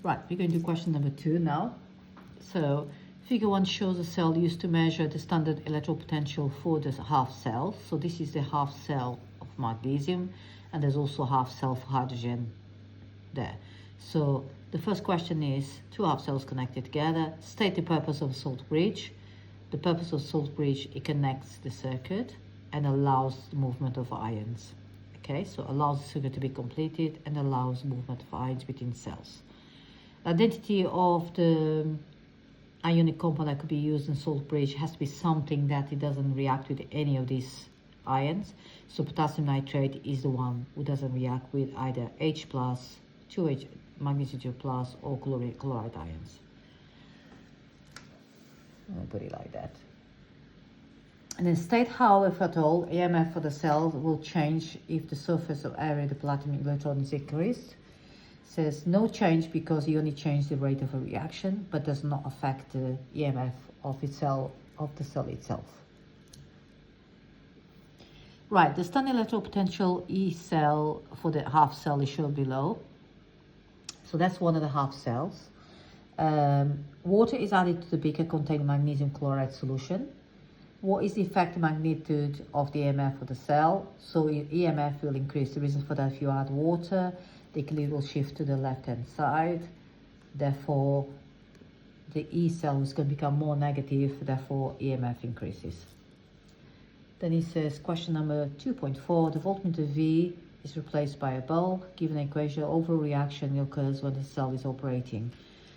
Right, we're going to question number 2 now. So figure 1 shows a cell used to measure the standard electrode potential for the half cell. So this is the half cell of magnesium, and there's also half cell of hydrogen there. So the first question is, two half cells connected together, state the purpose of a salt bridge. The purpose of salt bridge, it connects the circuit and allows the movement of ions. Okay, so allows the circuit to be completed and allows movement of ions between cells. The identity of the ionic compound that could be used in salt bridge has to be something that it doesn't react with any of these ions. So potassium nitrate is the one who doesn't react with either H+, 2H, magnesium 2+, or chloride ions. I'll put it like that. And then state how, if at all, EMF for the cell will change if the surface of area of the platinum electron is increased. Says no change because you only change the rate of a reaction, but does not affect the EMF of the cell itself. Right, the standard electrode potential E cell for the half cell is shown below. So that's one of the half cells. Water is added to the beaker containing magnesium chloride solution. What is the effective magnitude of the EMF of the cell? So EMF will increase. The reason for that, if you add water, the equilibrium will shift to the left-hand side. Therefore, the E cell is going to become more negative. Therefore, EMF increases. Then he says, question number 2.4, the voltmeter V is replaced by a bulb. Given an equation, overreaction occurs when the cell is operating.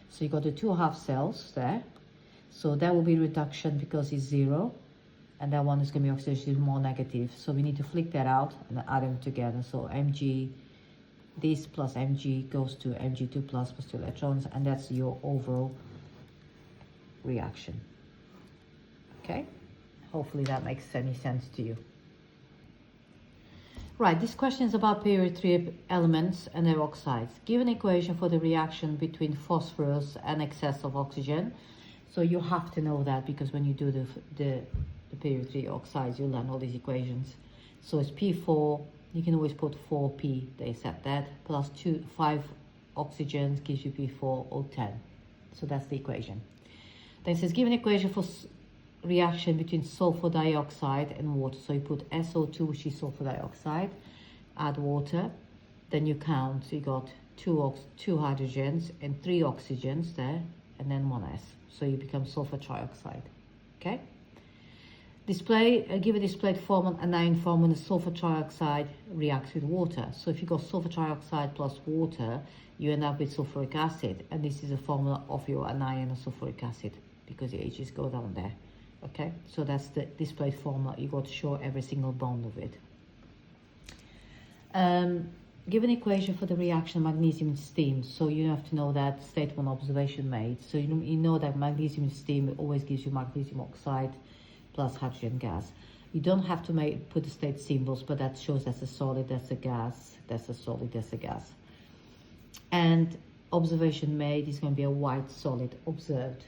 So you got the two half cells there. So that will be reduction because it's 0. And that one is going to be oxidation more negative. So we need to flick that out and add them together. So Mg, this plus Mg goes to Mg2 plus 2 electrons. And that's your overall reaction. Okay? Hopefully that makes any sense to you. Right, this question is about period 3 elements and their oxides. Give an equation for the reaction between phosphorus and excess of oxygen. So you have to know that because when you do the period 3 oxides, you learn all these equations. So it's P4, you can always put 4P, they accept that, plus 5 oxygens gives you P4O10. So that's the equation. Then it says, give an equation for reaction between sulfur dioxide and water. So you put SO2, which is sulfur dioxide, add water, then you count, so you got two hydrogens and 3 oxygens there, and then 1 S. So you become sulfur trioxide, okay? Give a displayed formula, anion form when the sulfur trioxide reacts with water. So if you got sulfur trioxide plus water, you end up with sulfuric acid, and this is a formula of your anion of sulfuric acid because the H's go down there. Okay, so that's the displayed formula. You got to show every single bond of it. Give an equation for the reaction of magnesium in steam. So you have to know that state one observation made. So you know that magnesium in steam always gives you magnesium oxide plus hydrogen gas. You don't have to put the state symbols, but that shows that's a solid, that's a gas, that's a solid, that's a gas. And observation made is going to be a white solid observed.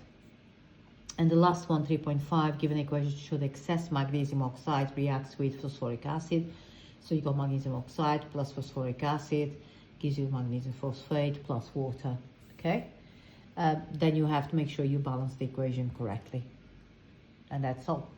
And the last one, 3.5, given an equation to show the excess magnesium oxide reacts with phosphoric acid. So you got magnesium oxide plus phosphoric acid, gives you magnesium phosphate plus water, okay? Then you have to make sure you balance the equation correctly. And that's all.